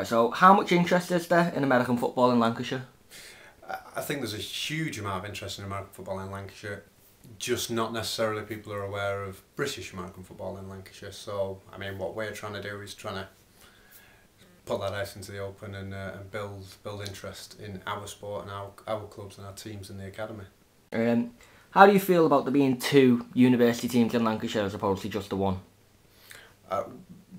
So how much interest is there in American football in Lancashire? I think there's a huge amount of interest in American football in Lancashire, just not necessarily people are aware of British American football in Lancashire. So, I mean, what we're trying to do is trying to put that out into the open and build interest in our sport and our clubs and our teams in the academy. Um, how do you feel about there being two university teams in Lancashire as opposed to just the one? Uh,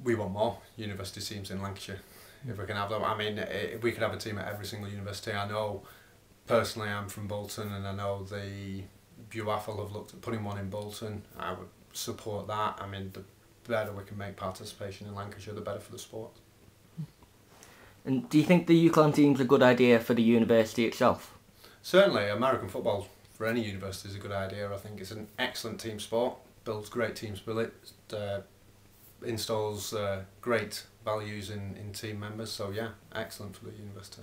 we want more university teams in Lancashire. If we can have them, I mean, if we could have a team at every single university. I know, personally, I'm from Bolton, and I know the UAFL have looked at putting one in Bolton. I would support that. I mean, the better we can make participation in Lancashire, the better for the sport. And do you think the UCLan team's a good idea for the university itself? Certainly, American football for any university is a good idea. I think it's an excellent team sport, builds great team spirit, installs great values in team members. So yeah, excellent for the university.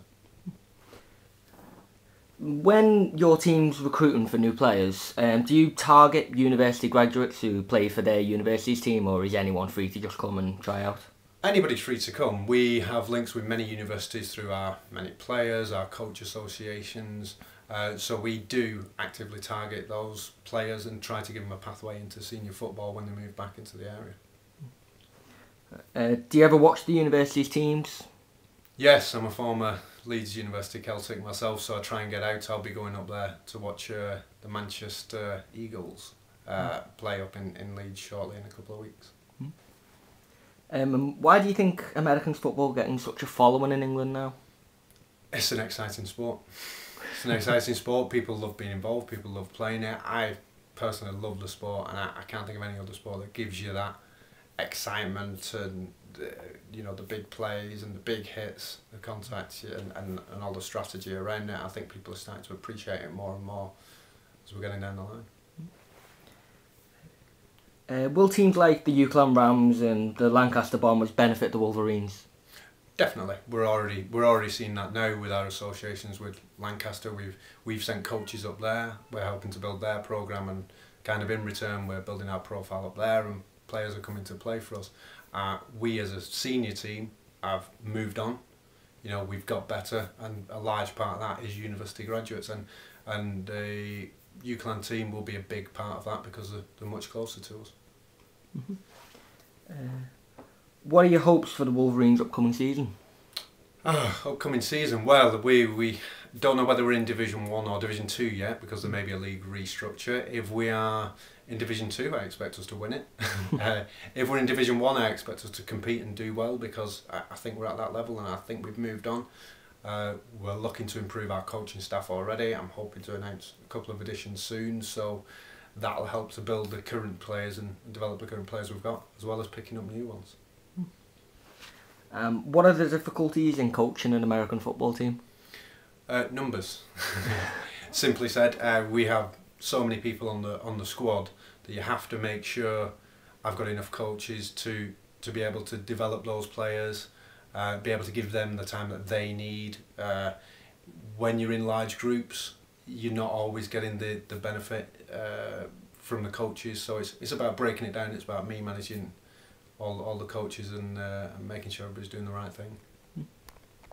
When your team's recruiting for new players, do you target university graduates who play for their university's team, or is anyone free to just come and try out? Anybody's free to come. We have links with many universities through our many players, our coach associations. So we do actively target those players and try to give them a pathway into senior football when they move back into the area. Do you ever watch the university's teams? Yes, I'm a former Leeds University Celtic myself, so I try and get out. I'll be going up there to watch the Manchester Eagles play up in Leeds shortly in a couple of weeks. Why do you think American football getting such a following in England now? It's an exciting sport. It's an exciting sport. People love being involved. People love playing it. I personally love the sport, and I can't think of any other sport that gives you that excitement and the big plays and the big hits, the contact and all the strategy around it. I think people are starting to appreciate it more and more as we're getting down the line. Will teams like the UCLan Rams and the Lancaster Bombers benefit the Wolverines? Definitely, we're already seeing that now with our associations with Lancaster. We've sent coaches up there. We're helping to build their program, and kind of in return we're building our profile up there, and players are coming to play for us. We as a senior team have moved on. We've got better, and a large part of that is university graduates, and the UCLan team will be a big part of that because they're much closer to us. What are your hopes for the Wolverines' upcoming season? Upcoming season, well, we don't know whether we're in Division 1 or Division 2 yet because there may be a league restructure. If we are in Division 2, I expect us to win it. If we're in Division 1, I expect us to compete and do well because I think we're at that level and I think we've moved on. We're looking to improve our coaching staff already. I'm hoping to announce a couple of additions soon, so that'll help to build the current players and develop the current players we've got, as well as picking up new ones. What are the difficulties in coaching an American football team? Numbers. Simply said, we have so many people on the squad that you have to make sure I've got enough coaches to be able to develop those players, be able to give them the time that they need. When you're in large groups, you're not always getting the benefit from the coaches, so it's about breaking it down. It's about me managing all the coaches and making sure everybody's doing the right thing.